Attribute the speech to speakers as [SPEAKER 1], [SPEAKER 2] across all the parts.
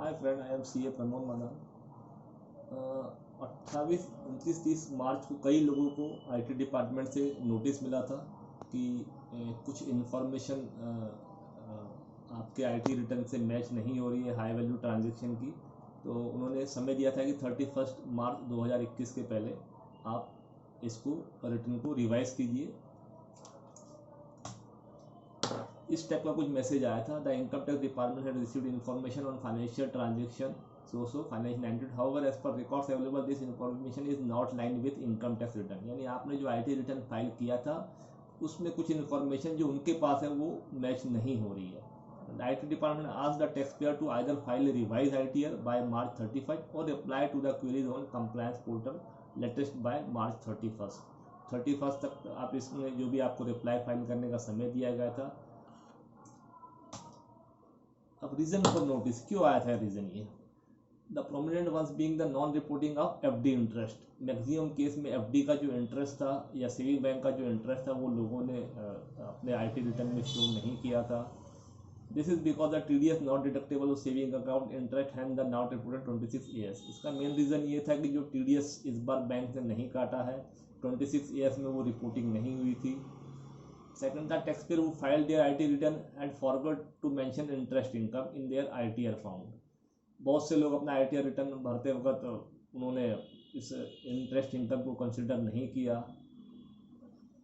[SPEAKER 1] Hi friend, I am C A Pramod Madan. 28, 29, 30 मार्च को कई लोगों को आईटी डिपार्टमेंट से नोटिस मिला था कि कुछ इन्फॉर्मेशन आपके आईटी रिटर्न से मैच नहीं हो रही है हाई वैल्यू ट्रांजैक्शन की। तो उन्होंने समय दिया था कि 31 मार्च 2021 के पहले आप इसको रिटर्न को रिवाइज कीजिए। इस टाइप का कुछ मैसेज आया था। The income tax department had received information on financial transaction so financial नाइंटेड however as per records available this information is not line with income tax return. यानी आपने जो आईटी रिटर्न फाइल किया था उसमें कुछ इन्फॉर्मेशन जो उनके पास है वो मैच नहीं हो रही है। The IT department asked the taxpayer to either file a revised ITR by March 31st or reply to the queries on compliance portal latest by March 31st तक आप इसमें जो भी आपको रिप्लाई फाइल करने का समय दिया गया था। अब रीजन फॉर नोटिस क्यों आया था? रीजन ये the prominent ones being the non reporting of FD interest. Maximum case में एफडी का जो इंटरेस्ट था या सेविंग बैंक का जो इंटरेस्ट था वो लोगों ने अपने आईटी रिटर्न में शो नहीं किया था। This is because the TDS not deductible saving account interest hand the not reported 26 years। इसका मेन रीज़न ये था कि जो TDS इस बार बैंक से नहीं काटा है, 26 years में वो रिपोर्टिंग नहीं हुई थी। Second, the taxpayer who filed their IT return and forgot to mention interest income in their ITR found। बहुत से लोग अपना ITR रिटर्न भरते वक्त उन्होंने इस इंटरेस्ट इनकम को कंसिडर नहीं किया।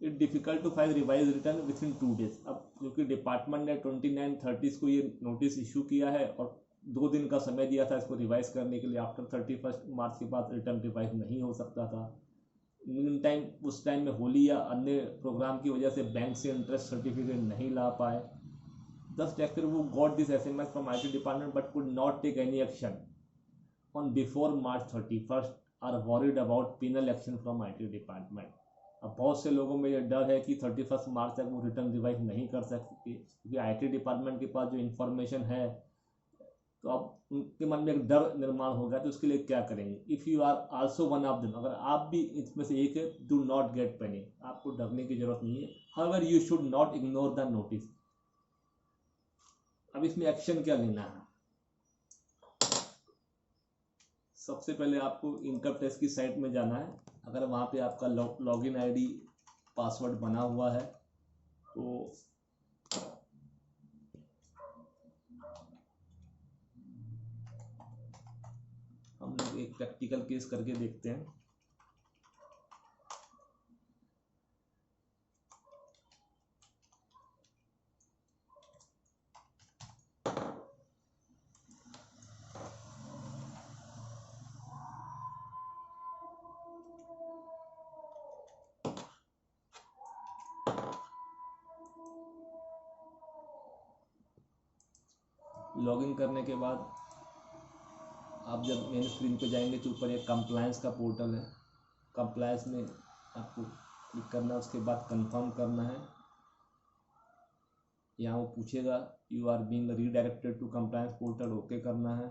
[SPEAKER 1] It difficult to file revise return within 2 days। अब क्योंकि डिपार्टमेंट ने 29/30 को ये नोटिस इशू किया है और 2 दिन का समय दिया था इसको रिवाइज करने के लिए। आफ्टर 31 मार्च के बाद रिटर्न रिवाइज नहीं हो सकता था। मीन टाइम उस टाइम में होली या अन्य प्रोग्राम की वजह से बैंक से इंटरेस्ट सर्टिफिकेट नहीं ला पाए। दस टैक्सपेयर वो got this SMS from IT department but could not take any action on before March 31st are worried about penal action from IT department. अब बहुत से लोगों में ये डर है कि 31 मार्च तक वो रिटर्न रिवाइज नहीं कर सकते क्योंकि IT डिपार्टमेंट के पास जो इन्फॉर्मेशन है, तो अब उनके मन में एक डर निर्माण हो गया। तो उसके लिए क्या करेंगे? If you are also one of them, अगर आप भी इसमें से एक है, डू नॉट गेट पैनिक, आपको डरने की जरूरत नहीं है। However you should not ignore the notice. अब इसमें एक्शन क्या लेना है? सबसे पहले आपको इनकम टैक्स की साइट में जाना है। अगर वहाँ पे आपका लॉगिन आईडी पासवर्ड बना हुआ है तो हम लोग एक प्रैक्टिकल केस करके देखते हैं। लॉगिन करने के बाद आप जब मेन स्क्रीन पे जाएंगे तो ऊपर एक कंप्लायंस का पोर्टल है। कंप्लायंस में आपको क्लिक करना है, उसके बाद कंफर्म करना है। यहाँ वो पूछेगा you are being redirected to compliance portal, okay करना है।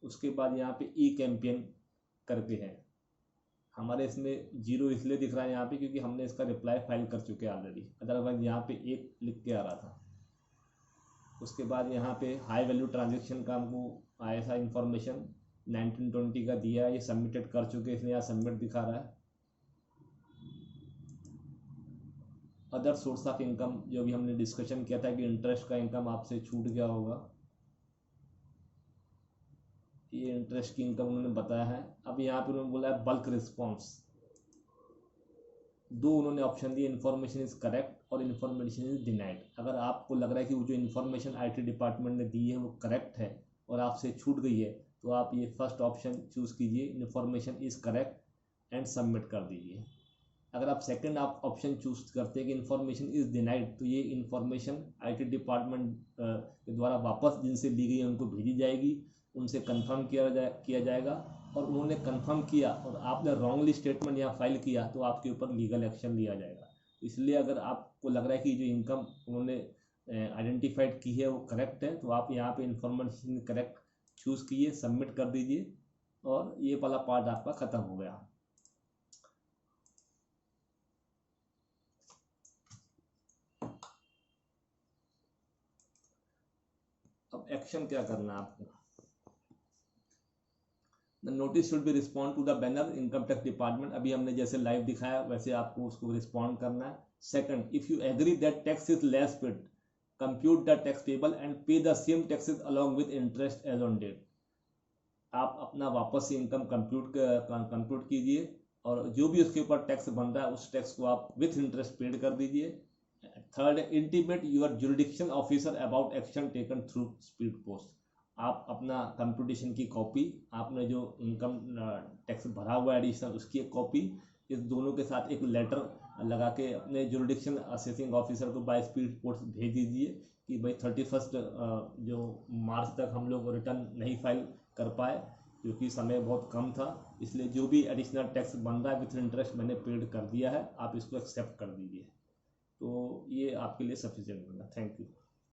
[SPEAKER 1] उसके बाद यहाँ पे ई कैंपेन करके है। हमारे इसमें 0 इसलिए दिख रहा है यहाँ पे क्योंकि हमने इसका रिप्लाई फाइल कर चुके हैं ऑलरेडी, अदरवाइज यहाँ पे 1 लिख के आ रहा था। उसके बाद यहाँ पे हाई वैल्यू ट्रांजेक्शन का हमको आया था इन्फॉर्मेशन 1920 का दिया है, ये सबमिटेड कर चुके, इसलिए यहाँ सबमिट दिखा रहा है। अदर सोर्स ऑफ इनकम जो भी हमने डिस्कशन किया था कि इंटरेस्ट का इनकम आपसे छूट गया होगा, ये इंटरेस्ट की इनकम उन्होंने बताया है। अब यहाँ पे उन्होंने बोला है बल्क रिस्पॉन्स। 2 उन्होंने ऑप्शन दिए, इन्फॉर्मेशन इज करेक्ट और इन्फॉर्मेशन इज डिनाइड। अगर आपको लग रहा है कि वो जो इन्फॉर्मेशन IT डिपार्टमेंट ने दी है वो करेक्ट है और आपसे छूट गई है, तो आप ये फर्स्ट ऑप्शन चूज़ कीजिए, information is correct and submit कर दीजिए। अगर आप सेकंड ऑप्शन चूज करते हैं कि इन्फॉर्मेशन इज डिनाइड, तो ये इन्फॉर्मेशन IT डिपार्टमेंट के द्वारा वापस जिनसे ली गई है उनको भेजी जाएगी, उनसे कंफर्म किया जाएगा। और उन्होंने कंफर्म किया और आपने रॉन्गली स्टेटमेंट यहाँ फाइल किया तो आपके ऊपर लीगल एक्शन लिया जाएगा। इसलिए अगर आपको लग रहा है कि जो इनकम उन्होंने आइडेंटिफाइड की है वो करेक्ट है, तो आप यहाँ पे इन्फॉर्मेशन करेक्ट चूज़ कीजिए, सबमिट कर दीजिए और ये वाला पार्ट आपका ख़त्म हो गया। अब एक्शन क्या करना है आपको? The notice should be respond to the banner income tax department, अभी हमने जैसे लाइव दिखाया वैसे आपको उसको रिस्पॉन्ड करना है। Second, if you agree that tax is less paid, compute the tax table and pay the same taxes along with interest as on date. आप अपना वापस से इनकम कंप्यूट कीजिए और जो भी उसके ऊपर टैक्स बन रहा है उस टैक्स को आप विथ इंटरेस्ट पेड कर दीजिए। Third, intimate your jurisdiction officer about action taken through speed post. आप अपना कंप्यूटेशन की कॉपी, आपने जो इनकम टैक्स भरा हुआ है एडिशनल उसकी एक कॉपी, इस दोनों के साथ एक लेटर लगा के अपने जुरिडिक्शन असेसिंग ऑफिसर को बाय स्पीड पोस्ट भेज दीजिए कि भाई 31 जो मार्च तक हम लोग रिटर्न नहीं फाइल कर पाए क्योंकि समय बहुत कम था, इसलिए जो भी एडिशनल टैक्स बन रहा है विथ इंटरेस्ट मैंने पेड कर दिया है, आप इसको एक्सेप्ट कर दीजिए। तो ये आपके लिए सफिशिएंट होगा। Thank you.